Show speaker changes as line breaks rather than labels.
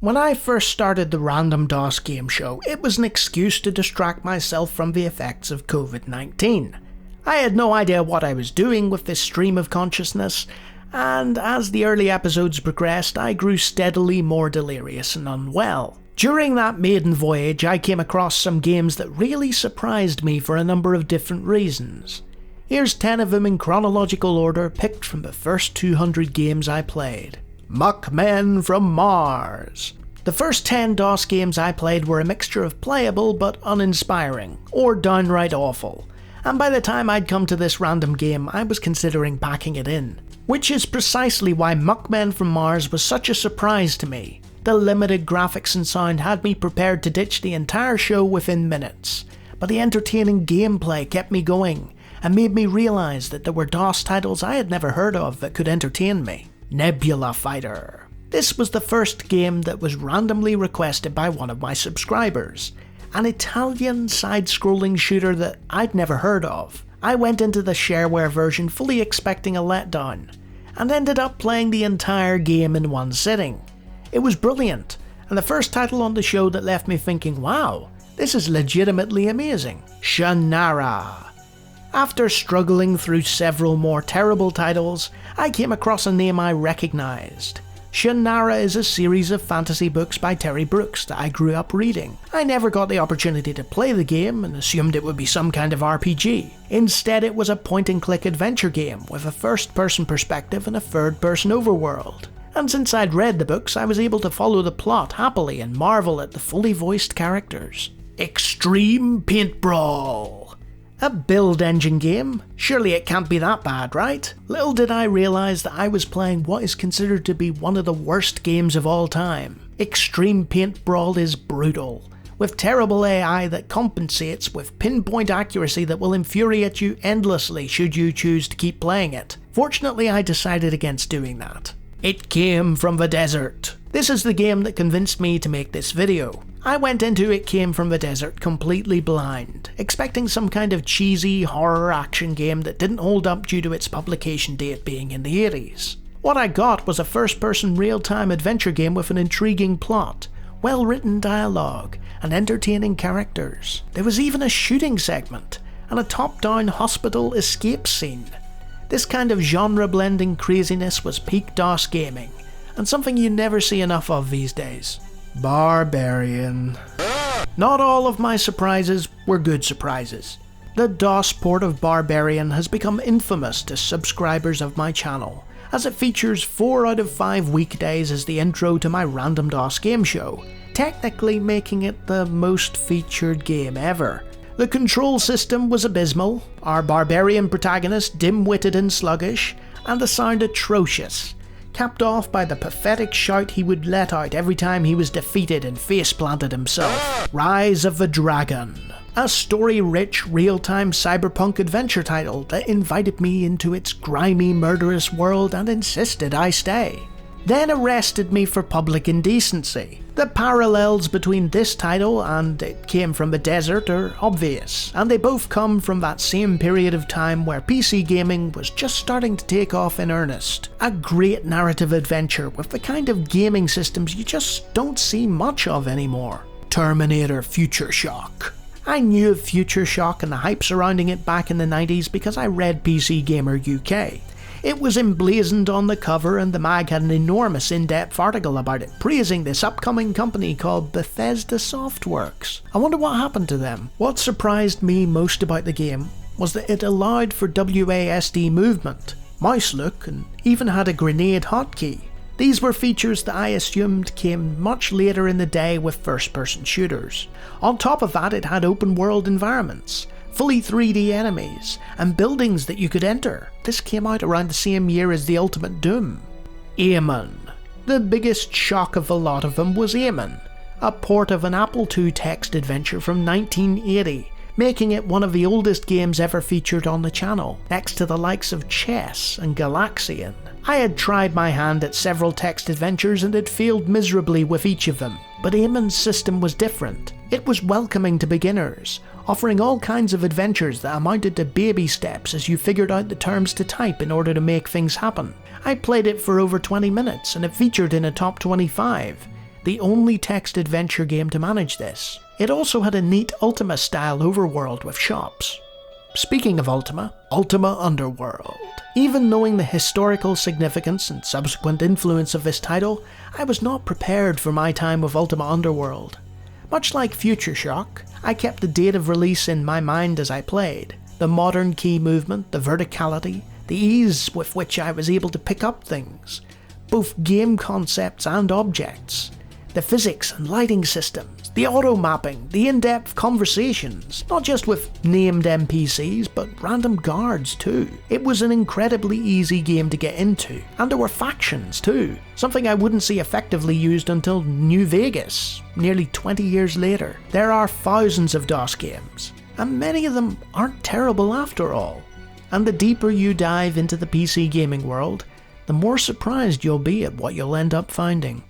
When I first started the Random DOS Game Show, it was an excuse to distract myself from the effects of COVID-19. I had no idea what I was doing with this stream of consciousness, and as the early episodes progressed, I grew steadily more delirious and unwell. During that maiden voyage, I came across some games that really surprised me for a number of different reasons. Here's 10 of them in chronological order, picked from the first 200 games I played. Muckmen from Mars. The first 10 DOS games I played were a mixture of playable but uninspiring, or downright awful, and by the time I'd come to this random game, I was considering packing it in. Which is precisely why Muckmen from Mars was such a surprise to me. The limited graphics and sound had me prepared to ditch the entire show within minutes, but the entertaining gameplay kept me going, and made me realise that there were DOS titles I had never heard of that could entertain me. Nebula Fighter. This was the first game that was randomly requested by one of my subscribers. An Italian side-scrolling shooter that I'd never heard of. I went into the shareware version fully expecting a letdown, and ended up playing the entire game in one sitting. It was brilliant, and the first title on the show that left me thinking, wow, this is legitimately amazing. Shanara. After struggling through several more terrible titles, I came across a name I recognised. Shanara is a series of fantasy books by Terry Brooks that I grew up reading. I never got the opportunity to play the game and assumed it would be some kind of RPG. Instead, it was a point-and-click adventure game with a first-person perspective and a third-person overworld. And since I'd read the books, I was able to follow the plot happily and marvel at the fully voiced characters. Extreme Paint Brawl. A build engine game? Surely it can't be that bad, right? Little did I realise that I was playing what is considered to be one of the worst games of all time. Extreme Paint Brawl is brutal, with terrible AI that compensates with pinpoint accuracy that will infuriate you endlessly should you choose to keep playing it. Fortunately, I decided against doing that. It Came from the Desert. This is the game that convinced me to make this video. I went into It Came from the Desert completely blind, expecting some kind of cheesy horror action game that didn't hold up due to its publication date being in the 80s. What I got was a first-person real-time adventure game with an intriguing plot, well-written dialogue, and entertaining characters. There was even a shooting segment, and a top-down hospital escape scene. This kind of genre-blending craziness was peak DOS gaming, and something you never see enough of these days. Barbarian. Not all of my surprises were good surprises. The DOS port of Barbarian has become infamous to subscribers of my channel, as it features 4 out of 5 weekdays as the intro to my Random DOS Game Show, technically making it the most featured game ever. The control system was abysmal, our Barbarian protagonist dim-witted and sluggish, and the sound atrocious, capped off by the pathetic shout he would let out every time he was defeated and face-planted himself. Rise of the Dragon. A story-rich, real-time cyberpunk adventure title that invited me into its grimy, murderous world and insisted I stay. Then arrested me for public indecency. The parallels between this title and It Came from the Desert are obvious, and they both come from that same period of time where PC gaming was just starting to take off in earnest. A great narrative adventure with the kind of gaming systems you just don't see much of anymore. Terminator Future Shock. I knew of Future Shock and the hype surrounding it back in the 90s because I read PC Gamer UK. It was emblazoned on the cover and the mag had an enormous in-depth article about it, praising this upcoming company called Bethesda Softworks. I wonder what happened to them. What surprised me most about the game was that it allowed for WASD movement, mouse look, and even had a grenade hotkey. These were features that I assumed came much later in the day with first-person shooters. On top of that, it had open-world environments, fully 3D enemies, and buildings that you could enter. This came out around the same year as the Ultimate Doom. Eamon. The biggest shock of the lot of them was Eamon, a port of an Apple II text adventure from 1980, making it one of the oldest games ever featured on the channel, next to the likes of Chess and Galaxian. I had tried my hand at several text adventures and had failed miserably with each of them, but Eamon's system was different. It was welcoming to beginners, offering all kinds of adventures that amounted to baby steps as you figured out the terms to type in order to make things happen. I played it for over 20 minutes and it featured in a top 25, the only text adventure game to manage this. It also had a neat Ultima-style overworld with shops. Speaking of Ultima, Ultima Underworld. Even knowing the historical significance and subsequent influence of this title, I was not prepared for my time with Ultima Underworld. Much like Future Shock, I kept the date of release in my mind as I played. The modern key movement, the verticality, the ease with which I was able to pick up things, both game concepts and objects, the physics and lighting systems, the auto-mapping, the in-depth conversations, not just with named NPCs, but random guards too. It was an incredibly easy game to get into, and there were factions too, something I wouldn't see effectively used until New Vegas, nearly 20 years later. There are thousands of DOS games, and many of them aren't terrible after all. And the deeper you dive into the PC gaming world, the more surprised you'll be at what you'll end up finding.